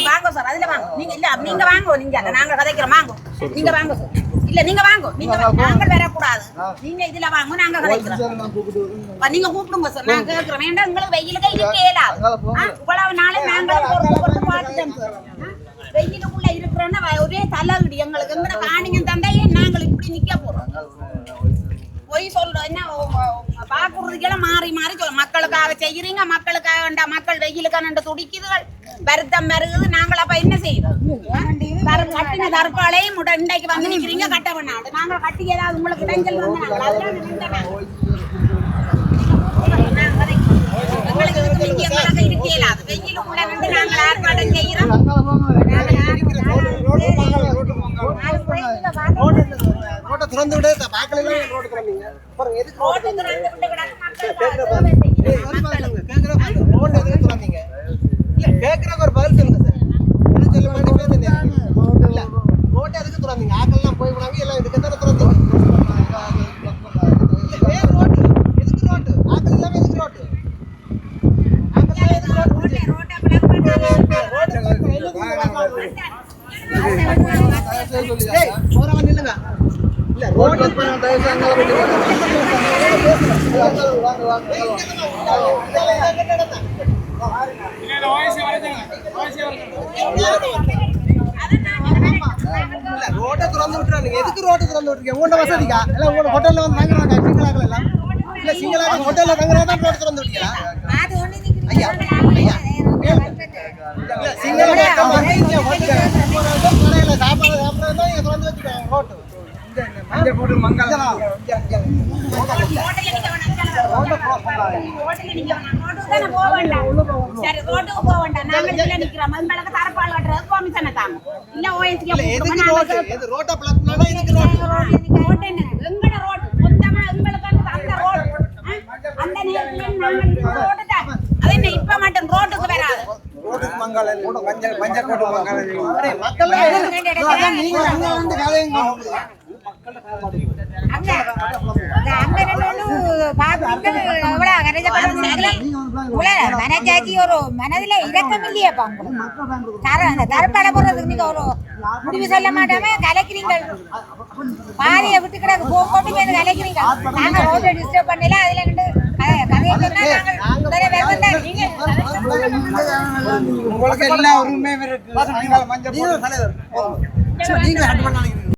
வாங்க சார் அதுல வாங்க நீங்க இல்ல நீங்க வாங்க நீங்க நாங்க கதைக்கிறோம் வாங்க நீங்க வாங்க சார் இல்ல நீங்க வாங்க நீங்க நாங்கள் வரக்கூடாது நீங்க இதுல வாங்க நாங்க கதைக்கிறோம் நீங்க கூப்பிடுங்க சார் நாங்க கேட்கிறோம் வேண்டாம் உங்களுக்கு வெயிலுக்கு இருக்க இயலாது இவ்வளவு நாளே நாங்களும் பொறுத்து பார்த்துட்டோம் சார் வெயிலுக்குள்ள இருக்கிறோன்னா ஒரே தலைவிடி எங்களுக்கு எங்கட காணிங்க தந்தையே நாங்கள் இப்படி நிக்க போறோம் பொய் சொல்றோம் என்ன பாக்குறதுக்கெல்லாம் மாறி மாறி சொல்ல மக்களுக்காக செய்யறீங்க மக்களுக்காக மக்கள் வெயிலுக்கான துடிக்குதுகள் வருத்தம் வருகுது நாங்கள் அப்ப என்ன செய்யறோம் கட்டின தற்பாலையும் இன்றைக்கு வந்து நிக்கிறீங்க கட்ட பண்ணாது நாங்கள் கட்டி ஏதாவது உங்களுக்கு இடைஞ்சல் வந்து எங்களுக்கு இருக்க இயலாது வெயிலுக்குள்ள வந்து நாங்கள் ஏற்பாடு செய்யறோம் ரோட்டை திறந்து விட பாக்கல ரோடு திறந்தீங்க அப்புறம் எதுக்கு ரோடு திறந்து ரோடு எதுக்கு திறந்தீங்க இல்ல கேக்குறவங்க ஒரு பதில் சொல்லுங்க சார் என்ன சொல்ல மாட்டே பேசுங்க இல்ல ரோடு எதுக்கு திறந்தீங்க ஆக்கெல்லாம் போய் போனாங்க எல்லாம் இதுக்கு தான திறந்தீங்க இல்ல ஏன் ரோடு எதுக்கு ரோடு ஆக்கல் இல்லாம எதுக்கு ரோடு ஆக்கல் எதுக்கு ரோடு நில்லுங்க இல்ல ரோட்ல போய் ரோட்டை திறந்து விட்டுறாங்க எதுக்கு ரோட்டை திறந்து விட்டுருக்கீங்க உங்களோட வசதிக்கா இல்ல உங்களோட ஹோட்டல்ல வந்து தங்குறாங்க சிங்களாக்கள் எல்லாம் இல்ல சிங்களாக்கள் ஹோட்டல்ல தங்குறதா ரோட்டை திறந்து விட்டீங்களா ஐயா ஐயா இல்ல சிங்களாக்கள் வந்து ஹோட்டல்ல சாப்பாடு சாப்பிடுறதா இங்க திறந்து வச்சிருக்காங்க ரோட்டு இந்த போடு மங்களம் இப்ப மட்டும் ரோட்டுக்கு வராது மனஜாதி ஒரு மனதுல இறக்கம் இல்லையாப்பா அந்த தரப்பட போறதுக்கு நீங்க ஒரு முடிவு சொல்ல மாட்டாம கலைக்கிறீங்க பாதையை விட்டு கிடக்கு போட்டு போய் கலைக்கிறீங்க நாங்க ரோட்டை டிஸ்டர்ப் பண்ணல அதுல ரெண்டு கதையை உங்களுக்கு எல்லா உரிமையும் இருக்கு